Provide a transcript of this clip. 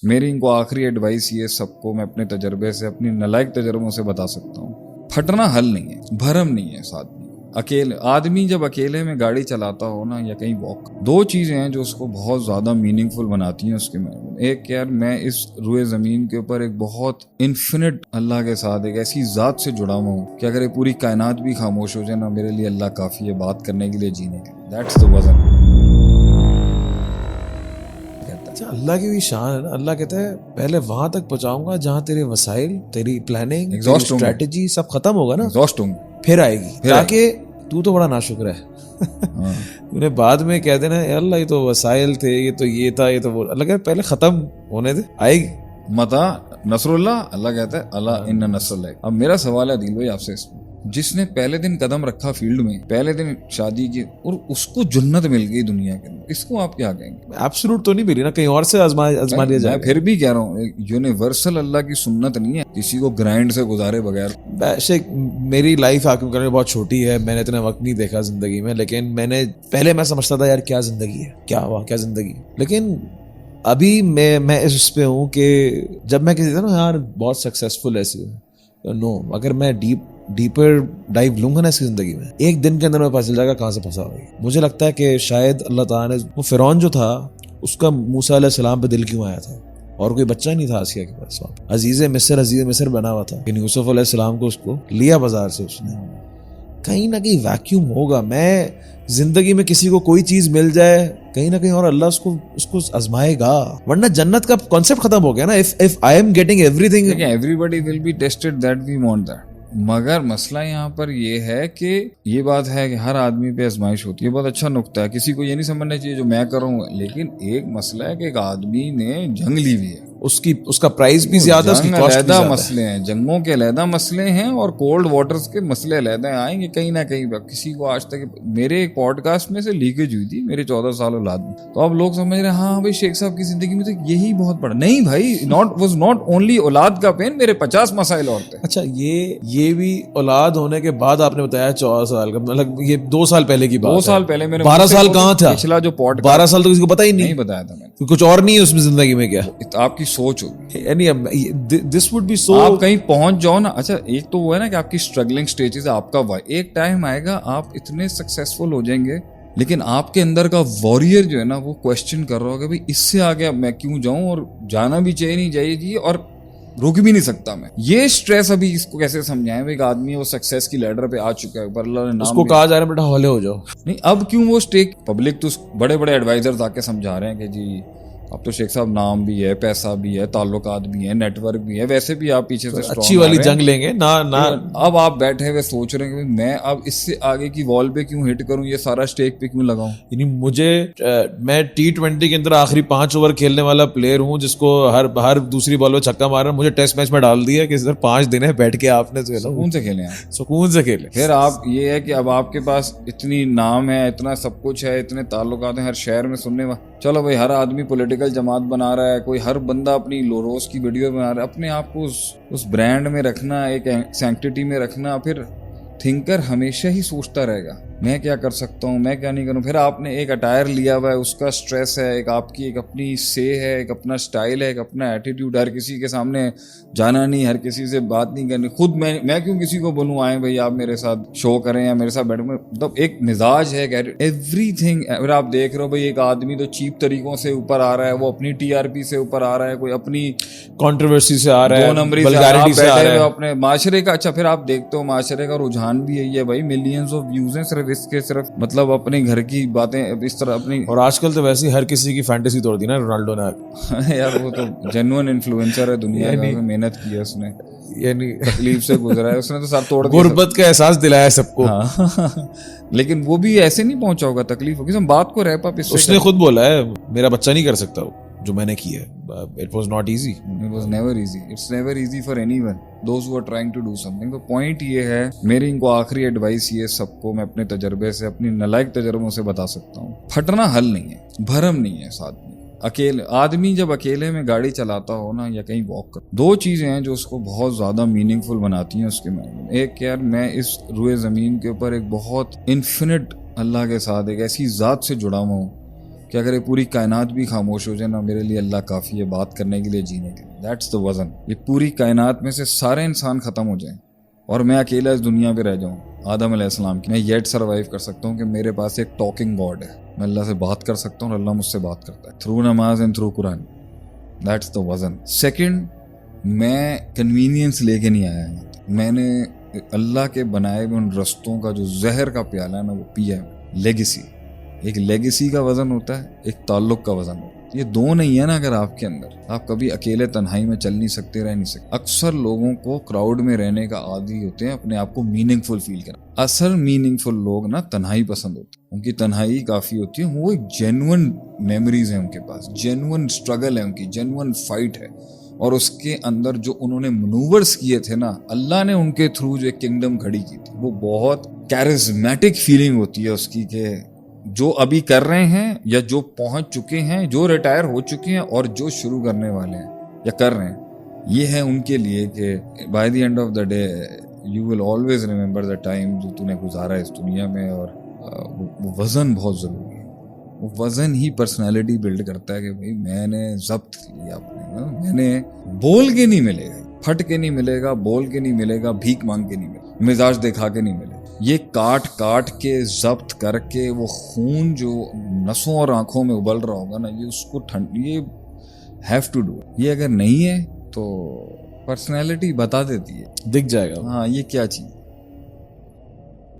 میری ان کو آخری ایڈوائس یہ سب کو میں اپنے تجربے سے اپنی نالائق تجربوں سے بتا سکتا ہوں، پھٹنا حل نہیں ہے، بھرم نہیں ہے ساتھ میں۔ اکیلے آدمی جب اکیلے میں گاڑی چلاتا ہو نا یا کہیں واک، دو چیزیں ہیں جو اس کو بہت زیادہ میننگ فل بناتی ہیں اس کے میں۔ ایک یار میں اس روئے زمین کے اوپر ایک بہت انفینٹ اللہ کے ساتھ ایک ایسی ذات سے جڑا ہوا ہوں کہ اگر یہ پوری کائنات بھی خاموش ہو جائے نا، میرے لیے اللہ کافی ہے بات کرنے کے لیے، جینے کے لیے۔ دیٹس دا وزن۔ اللہ کی بھی شان ہے نا، اللہ کہتا ہے پہلے وہاں تک پہنچاؤں گا جہاں تیرے وسائل، تیری پلاننگ، اسٹریٹجی سب ختم ہوگا نا، پھر آئے گی، تاکہ تو بڑا ناشکر ہے انہیں بعد میں کہہ دینا اللہ یہ تو وسائل تھے، یہ تو یہ تھا، یہ تو وہ۔ اللہ کہتا ہے پہلے ختم ہونے دے، آئے گی متا نصر اللہ۔ اللہ کہتا ہے اللہ ان نصر اللہ۔ اب میرا سوال ہے عدیل بھائی آپ سے، اس میں جس نے پہلے دن قدم رکھا فیلڈ میں، پہلے دن شادی کی اور اس کو جنت مل گئی دنیا کے اندر، اس کو آپ کیا کہیں گے؟ ایبسولوٹ تو نہیں ملی نا، کہیں اور سے آزما لیا جائے۔ میں پھر بھی کہہ رہا ہوں یونیورسل اللہ کی سنت نہیں ہے کسی کو گرائنڈ سے گزارے بغیر۔ بیشک میری لائف آپ کرنے بہت چھوٹی ہے، میں نے اتنا وقت نہیں دیکھا زندگی میں، لیکن پہلے میں سمجھتا تھا یار کیا زندگی ہے، کیا ہوا، کیا زندگی، لیکن ابھی میں اس پہ ہوں کہ جب میں کسی نا یار بہت سکسیزفل ایسے نو، اگر میں ڈیپر ڈائیو لوں گا نا اس کی زندگی میں، ایک دن کے اندر میں پتہ چل جائے گا کہاں سے پھنسا ہوگی۔ مجھے لگتا ہے کہ شاید اللہ تعالیٰ نے وہ فرعون جو تھا اس کا موسیٰ علیہ السلام پہ دل کیوں آیا تھا، اور کوئی بچہ نہیں تھا آسیہ کے پاس، عزیز مصر بنا ہوا تھا، لیکن یوسف علیہ السلام کو اس کو لیا بازار سے، اس نے کہیں نہ کہیں ویکیوم ہوگا۔ میں زندگی میں کسی کو کوئی چیز مل جائے کہیں نہ کہیں اور اللہ اس کو آزمائے گا، ورنہ جنت کا کانسیپٹ ختم ہو گیا نا۔ if I am getting everything، everybody will be tested that we want that، مگر مسئلہ یہاں پر یہ ہے کہ یہ بات ہے کہ ہر آدمی پہ آزمائش ہوتی ہے۔ بہت اچھا نقطہ ہے، کسی کو یہ نہیں سمجھنا چاہیے جو میں کروں، لیکن ایک مسئلہ ہے کہ ایک آدمی نے جنگ لی ہوئی ہے، اس کا پرائز بھی زیادہ، اس کی کاسٹ بھی زیادہ، مسئلے ہیں جنگوں کے علیحدہ مسئلے ہیں، اور کولڈ واٹرز کے مسئلے علیحدہ آئیں گے کہیں نہ کہیں۔ کسی کو آج تک میرے ایک پوڈ کاسٹ میں سے لیکیج ہوئی تھی میرے 14 سال اولاد میں، تو اب لوگ سمجھ رہے ہیں ہاں بھائی شیخ صاحب کی زندگی میں تو یہی بہت بڑا نہیں بھائی، واز ناٹ اونلی اولاد کا پین، میرے 50 مسائل اور تھے۔ اچھا یہ بھی اولاد ہونے کے بعد آپ نے بتایا 14 سال کا، مطلب یہ 2 سال پہلے کی بات، 2 سال پہلے میرے 12 سال کہاں تھا، پچھلا جو پوڈ 12 سال تو کسی کو پتا ہی نہیں بتایا تھا میں نے، کچھ اور نہیں ہے اس میں زندگی میں، کیا آپ کی سوچ ہوگی، یعنی دس وڈ بی سو، آپ کہیں پہنچ جاؤ نا۔ اچھا ایک تو وہ ہے نا کہ آپ کی اسٹرگلنگ سٹیجز، آپ کا ایک ٹائم آئے گا آپ اتنے سکسیسفل ہو جائیں گے، لیکن آپ کے اندر کا وارئر جو ہے نا وہ کوشچن کر رہا ہوگا بھائی اس سے آگے میں کیوں جاؤں، اور جانا بھی چاہیے نہیں چاہیے جی، اور رک بھی نہیں سکتا میں۔ یہ سٹریس ابھی اس کو کیسے سمجھائیں؟ ایک آدمی وہ سکسیس کی لیڈر پہ آ چکا ہے، پر اللہ نے اس کو کہا جا رہا ہے بیٹا ہولے ہو جاؤ، نہیں اب کیوں وہ اسٹیک، پبلک تو بڑے بڑے ایڈوائزرز آ کے سمجھا رہے ہیں کہ جی اب تو شیخ صاحب نام بھی ہے، پیسہ بھی ہے، تعلقات بھی ہیں، نیٹ ورک بھی ہے، ویسے بھی آپ پیچھے سے اچھی والی جنگ لیں گے نا۔ اب آپ بیٹھے ہوئے سوچ رہے ہیں کہ میں اب اس سے آگے کی وال پہ کیوں ہٹ کروں، یہ سارا اسٹیک پہ کیوں لگاؤں۔ یعنی میں T20 کے اندر آخری 5 اوور کھیلنے والا پلیئر ہوں جس کو ہر دوسری بال میں چھکا مارا، مجھے ٹیسٹ میچ میں ڈال دیا کہ سر 5 دن ہے بیٹھ کے آپ نے سکون سے کھیلے، سکون سے کھیلے۔ پھر آپ یہ ہے کہ اب آپ کے پاس اتنی نام ہے، اتنا سب کچھ ہے، اتنے تعلقات ہیں ہر شہر میں سننے والا، چلو بھائی ہر آدمی پولیٹیکل جماعت بنا رہا ہے، کوئی ہر بندہ اپنی روز کی ویڈیو بنا رہا ہے، اپنے آپ کو اس برانڈ میں رکھنا، ایک سینکٹیٹی میں رکھنا، پھر تھنکر ہمیشہ ہی سوچتا رہے گا میں کیا کر سکتا ہوں، میں کیا نہیں کروں۔ پھر آپ نے ایک اٹائر لیا ہوا ہے، اس کا سٹریس ہے، ایک آپ کی ایک اپنی سے ہے، ایک اپنا سٹائل ہے، ایک اپنا ایٹیٹیوڈ، ہر کسی کے سامنے جانا نہیں، ہر کسی سے بات نہیں کرنی، خود میں کیوں کسی کو بولوں آئیں بھائی آپ میرے ساتھ شو کریں یا میرے ساتھ بیٹھیں، مطلب ایک مزاج ہے، ایوری تھنگ۔ اگر آپ دیکھ رہے ہو بھائی ایک آدمی تو چیپ طریقوں سے اوپر آ رہا ہے، وہ اپنی TRP سے اوپر آ رہا ہے، کوئی اپنی کنٹروورسی سے آ رہا ہے، 2 نمبری سے آ رہا ہے اپنے معاشرے کا۔ اچھا پھر آپ دیکھتے ہو معاشرے کا رجحان بھی یہی ہے بھائی، ملینز آف ویوز ہیں صرف اس کے، صرف مطلب اپنے گھر کی باتیں اس طرح اپنی، اور آج کل تو ویسے ہی ہر کسی کی فینٹیسی توڑ دی نا رونالڈو نے یار وہ تو جینوئن انفلوئنسر ہے دنیا کا، محنت کی ہے اس نے، یعنی تکلیف سے گزرا ہے اس نے، تو سب توڑ دیا، غربت کا احساس دلایا سب کو، لیکن وہ بھی ایسے نہیں پہنچا ہوگا، تکلیف ہوگی، ہم بات کو ریپ اپ اس نے خود بولا ہے میرا بچہ نہیں کر سکتا جو میں نے کیا ہے۔ It was not easy. It was never easy. It's never easy for anyone. Those who are trying to do something. تو پوائنٹ یہ ہے، میری ان کو آخری ایڈوائس یہ سب کو میں اپنے تجربے سے، اپنی نالائق تجربوں سے بتا سکتا ہوں، پھٹنا حل نہیں ہے، بھرم نہیں ہے ساتھ میں۔ اکیلے آدمی جب اکیلے میں گاڑی چلاتا ہو نا یا کہیں واک کر، 2 چیزیں ہیں جو اس کو بہت زیادہ میننگ فل بناتی ہیں اس کے میں۔ ایک یار میں اس روئے زمین کے اوپر ایک بہت انفینٹ اللہ کے ساتھ ایک ایسی ذات سے جڑا ہوا ہوں کہ اگر یہ پوری کائنات بھی خاموش ہو جائے نا میرے لیے اللہ کافی ہے بات کرنے کے لیے, جینے کے لیے. دیٹس دا وزن. یہ پوری کائنات میں سے سارے انسان ختم ہو جائیں اور میں اکیلا اس دنیا پہ رہ جاؤں آدم علیہ السلام کی, میں یٹ سروائیو کر سکتا ہوں کہ میرے پاس ایک ٹاکنگ گاڈ ہے, میں اللہ سے بات کر سکتا ہوں اور اللہ مجھ سے بات کرتا ہے تھرو نماز and through Quran. That's the وزن. سیکنڈ, میں کنوینئنس لے کے نہیں آیا, میں نے اللہ کے بنائے ہوئے ان رستوں کا جو زہر کا پیالہ ہے نا وہ پیا ہے. لیگیسی, ایک لیگیسی کا وزن ہوتا ہے, ایک تعلق کا وزن ہوتا ہے. یہ دو نہیں ہے نا اگر آپ کے اندر, آپ کبھی اکیلے تنہائی میں چل نہیں سکتے, رہ نہیں سکتے. اکثر لوگوں کو کراؤڈ میں رہنے کا عادی ہوتے ہیں اپنے آپ کو میننگ فل فیل کرنا. اصل میننگ فل لوگ نا تنہائی پسند ہوتے ہیں, ان کی تنہائی کافی ہوتی ہے, وہ ایک جینون میموریز ہیں ان کے پاس, جینون اسٹرگل ہے ان کی, جینون فائٹ ہے, اور اس کے اندر جو انہوں نے منورس کیے تھے نا اللہ نے ان کے تھرو جو ایک کنگڈم کھڑی کی تھی, وہ بہت کیرزمیٹک فیلنگ ہوتی ہے اس کی کہ جو ابھی کر رہے ہیں یا جو پہنچ چکے ہیں, جو ریٹائر ہو چکے ہیں اور جو شروع کرنے والے ہیں یا کر رہے ہیں, یہ ہے ان کے لیے کہ by the end of the day you will always remember the time جو تو نے گزارا ہے اس دنیا میں. اور وہ وزن بہت ضروری ہے, وہ وزن ہی پرسنالٹی بلڈ کرتا ہے کہ بھئی میں نے ضبط لیا اپنے, میں نے بول کے نہیں ملے گا, پھٹ کے نہیں ملے گا, بول کے نہیں ملے گا, بھیک مانگ کے نہیں ملے گا, مزاج دکھا کے نہیں ملے گا. یہ کاٹ کاٹ کے ضبط کر کے وہ خون جو نسوں اور آنکھوں میں ابل رہا ہوگا نا, یہ اس کو یہ ہیو ٹو ڈو. یہ اگر نہیں ہے تو پرسنالٹی بتا دیتی ہے, دکھ جائے گا. ہاں یہ کیا چیز